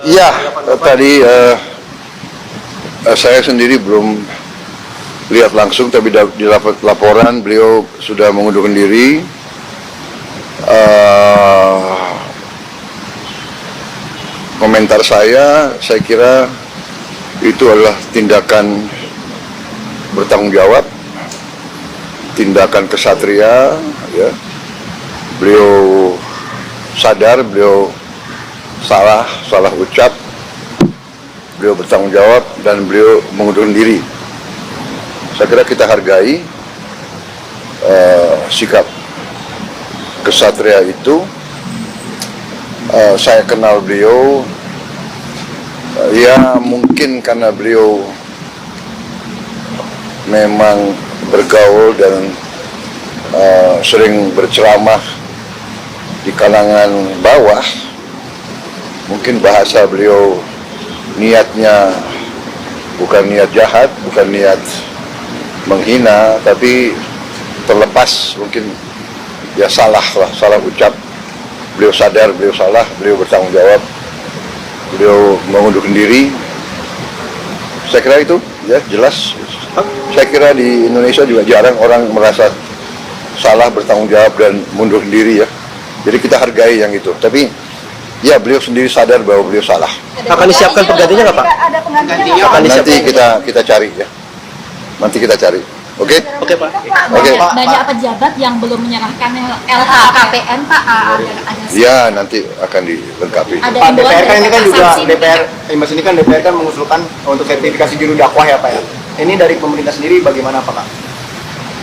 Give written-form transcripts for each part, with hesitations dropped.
Iya, tadi saya sendiri belum lihat langsung, tapi di laporan beliau sudah mengundurkan diri. Komentar saya kira itu adalah tindakan bertanggung jawab, tindakan kesatria. Ya. Beliau sadar, beliau salah ucap, beliau bertanggung jawab dan beliau mengundurkan diri. Saya kira kita hargai sikap kesatria itu. Saya kenal beliau, ya mungkin karena beliau memang bergaul dan sering berceramah di kalangan bawah. Mungkin bahasa beliau niatnya bukan niat jahat, bukan niat menghina, tapi terlepas mungkin ya salah ucap. Beliau sadar, beliau salah, beliau bertanggung jawab, beliau mengundurkan diri. Saya kira itu ya jelas. Saya kira di Indonesia juga jarang orang merasa salah, bertanggung jawab dan mundurkan diri ya. Jadi kita hargai yang itu. Tapi ya beliau sendiri sadar bahwa beliau salah. Akan disiapkan penggantinya nggak Pak? Ada penggantinya. Nanti kita cari ya. Nanti kita cari. Oke? Oke Pak. Oke. Banyak pejabat yang belum menyerahkan LHKPN Pak. Ya nanti akan dilengkapi. Ada Pak, DPR kan ini kan juga saksi, DPR, Mas ini kan DPR kan mengusulkan untuk sertifikasi juru dakwah ya Pak ya. Ini dari pemerintah sendiri bagaimana Pak?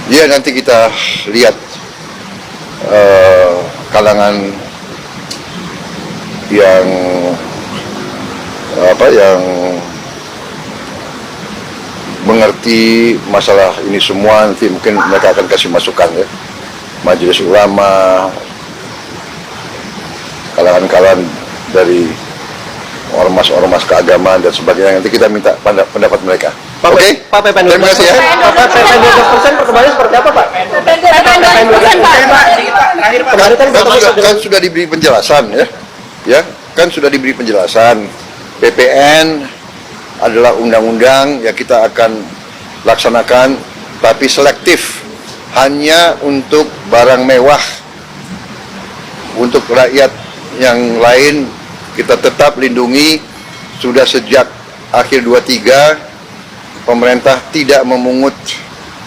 Ya nanti kita lihat kalangan yang mengerti masalah ini semua, nanti mungkin mereka akan kasih masukan ya. Majelis ulama, kalangan-kalangan dari ormas-ormas keagamaan dan sebagainya, nanti kita minta pendapat mereka. Oke? Pak, PPN Terima kasih ya. Pak, PPN 12% perkembangannya seperti apa Pak? PPN 12% Pak. Kemarin Kan sudah diberi penjelasan ya, kan sudah diberi penjelasan. PPN adalah undang-undang yang kita akan laksanakan, tapi selektif, hanya untuk barang mewah. Untuk rakyat yang lain kita tetap lindungi. Sudah sejak akhir 23 pemerintah tidak memungut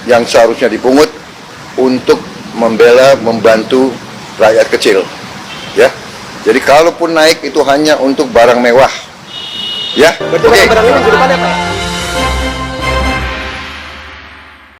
yang seharusnya dipungut untuk membantu rakyat kecil ya. Jadi kalaupun naik itu hanya untuk barang mewah ya. Berarti barang-barang ini di depannya Pak?